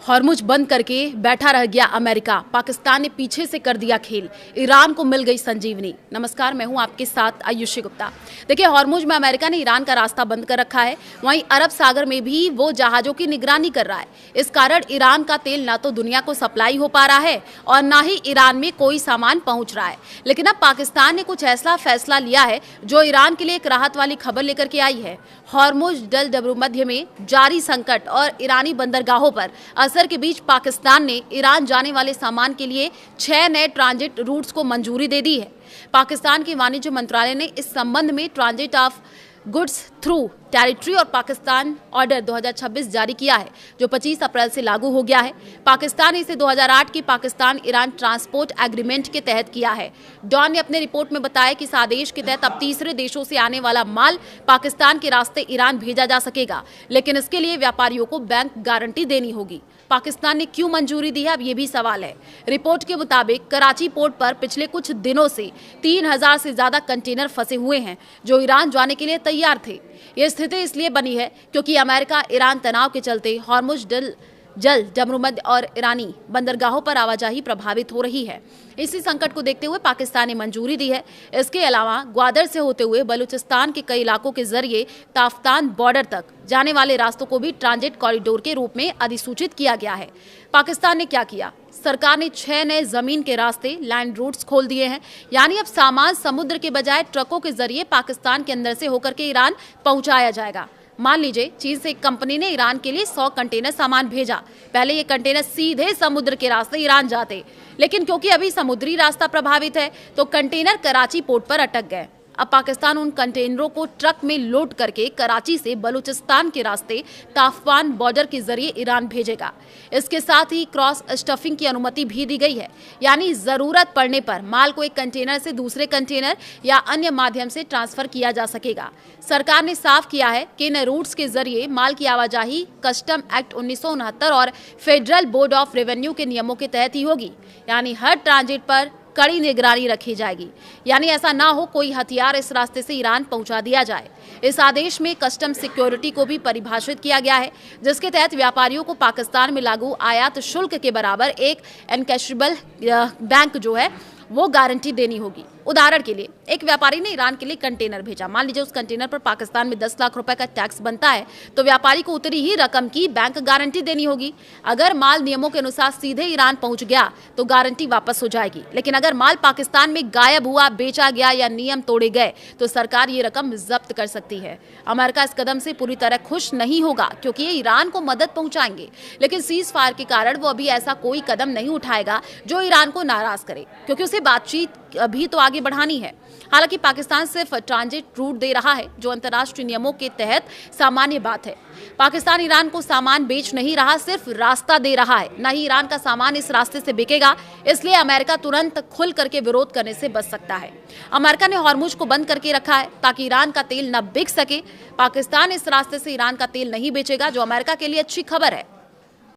Hormuz बंद करके बैठा रह गया अमेरिका। पाकिस्तान ने पीछे से कर दिया खेल। ईरान को मिल गई संजीवनी। नमस्कार, मैं हूं आपके साथ आयुषी गुप्ता। देखिए, हॉर्मुज में अमेरिका ने ईरान का रास्ता बंद कर रखा है। वहीं अरब सागर में भी वो जहाजों की निगरानी कर रहा है। इस कारण ईरान का तेल ना तो दुनिया को सप्लाई हो पा रहा है और ना ही ईरान में कोई सामान पहुंच रहा है। लेकिन अब पाकिस्तान ने कुछ ऐसा फैसला लिया है जो ईरान के लिए एक राहत वाली खबर लेकर के आई है। हॉर्मुज जल मध्य में जारी संकट और ईरानी बंदरगाहों पर असर के बीच पाकिस्तान ने ईरान जाने वाले सामान के लिए 6 नए ट्रांजिट रूट्स को मंजूरी दे दी है। पाकिस्तान के वाणिज्य मंत्रालय ने इस संबंध में transit of goods through territory और पाकिस्तान ऑर्डर 2026 जारी किया है, जो 25 अप्रैल से लागू हो गया है। पाकिस्तान ने इसे 2008 की पाकिस्तान ईरान ट्रांसपोर्ट एग्रीमेंट के तहत किया है। डॉन ने अपने रिपोर्ट में बताया कि इस आदेश के तहत अब तीसरे देशों से आने वाला माल पाकिस्तान के रास्ते ईरान भेजा जा सकेगा, लेकिन इसके लिए व्यापारियों को बैंक गारंटी देनी होगी। पाकिस्तान ने क्यों मंजूरी दी है, अब ये भी सवाल है। रिपोर्ट के मुताबिक कराची पोर्ट पर पिछले कुछ दिनों से 3000 से ज्यादा कंटेनर फंसे हुए हैं जो ईरान जाने के लिए तैयार थे। ये स्थिति इसलिए बनी है क्योंकि अमेरिका ईरान तनाव के चलते हॉर्मुज जल डमरुमद और ईरानी बंदरगाहों पर आवाजाही प्रभावित हो रही है। इसी संकट को देखते हुए पाकिस्तान ने मंजूरी दी है। इसके अलावा ग्वादर से होते हुए बलूचिस्तान के कई इलाकों के जरिए ताफ्तान बॉर्डर तक जाने वाले रास्तों को भी ट्रांजिट कॉरिडोर के रूप में अधिसूचित किया गया है। पाकिस्तान ने क्या किया? सरकार ने 6 नए जमीन के रास्ते लैंड रूट्स खोल दिए हैं। यानी अब सामान समुद्र के बजाय ट्रकों के जरिए पाकिस्तान के अंदर से होकर के ईरान पहुंचाया जाएगा। मान लीजिए, चीन से एक कंपनी ने ईरान के लिए 100 कंटेनर सामान भेजा। पहले ये कंटेनर सीधे समुद्र के रास्ते ईरान जाते, लेकिन क्योंकि अभी समुद्री रास्ता प्रभावित है तो कंटेनर कराची पोर्ट पर अटक गए। अब पाकिस्तान उन कंटेनरों को ट्रक में लोड करके कराची से बलूचिस्तान के रास्ते ताफ्तान बॉर्डर के जरिए ईरान भेजेगा। इसके साथ ही क्रॉस स्टफिंग की अनुमति भी दी गई है, यानी जरूरत पड़ने पर माल को एक कंटेनर से दूसरे कंटेनर या अन्य माध्यम से ट्रांसफर किया जा सकेगा। सरकार ने साफ किया है कि इन रूट्स के जरिए माल की आवाजाही कस्टम एक्ट 1969 और फेडरल बोर्ड ऑफ रेवेन्यू के नियमों के तहत ही होगी। यानी हर ट्रांजिट पर कड़ी निगरानी रखी जाएगी। यानी ऐसा ना हो कोई हथियार इस रास्ते से ईरान पहुंचा दिया जाए। इस आदेश में कस्टम सिक्योरिटी को भी परिभाषित किया गया है, जिसके तहत व्यापारियों को पाकिस्तान में लागू आयात शुल्क के बराबर एक एनकैशेबल बैंक जो है वो गारंटी देनी होगी। उदाहरण के लिए, एक व्यापारी ने ईरान के लिए कंटेनर भेजा। मान लीजिए उस कंटेनर पर पाकिस्तान में 10 लाख रुपए का टैक्स बनता है, तो व्यापारी को उतनी ही रकम की बैंक गारंटी देनी होगी। अगर माल नियमों के अनुसार सीधे ईरान पहुंच गया तो गारंटी वापस हो जाएगी, लेकिन अगर माल पाकिस्तान में गायब हुआ, बेचा गया या नियम तोड़े गए तो सरकार ये रकम जब्त कर सकती है। अमेरिका इस कदम से पूरी तरह खुश नहीं होगा क्योंकि ये ईरान को मदद पहुंचाएंगे, लेकिन सीज फायर के कारण वो अभी ऐसा कोई कदम नहीं उठाएगा जो ईरान को नाराज करे, क्योंकि उसे बातचीत अभी तो आगे बढ़ानी है। हालांकि पाकिस्तान सिर्फ ट्रांजिट रूट दे रहा है, जो अंतर्राष्ट्रीय नियमों के तहत सामान्य बात है। पाकिस्तान ईरान को सामान बेच नहीं रहा, सिर्फ रास्ता दे रहा है। न ही ईरान का सामान इस रास्ते से बिकेगा, इसलिए अमेरिका तुरंत खुल करके विरोध करने से बच सकता है। अमेरिका ने हॉर्मुज को बंद करके रखा है ताकि ईरान का तेल न बिक सके। पाकिस्तान इस रास्ते से ईरान का तेल नहीं बेचेगा, जो अमेरिका के लिए अच्छी खबर है।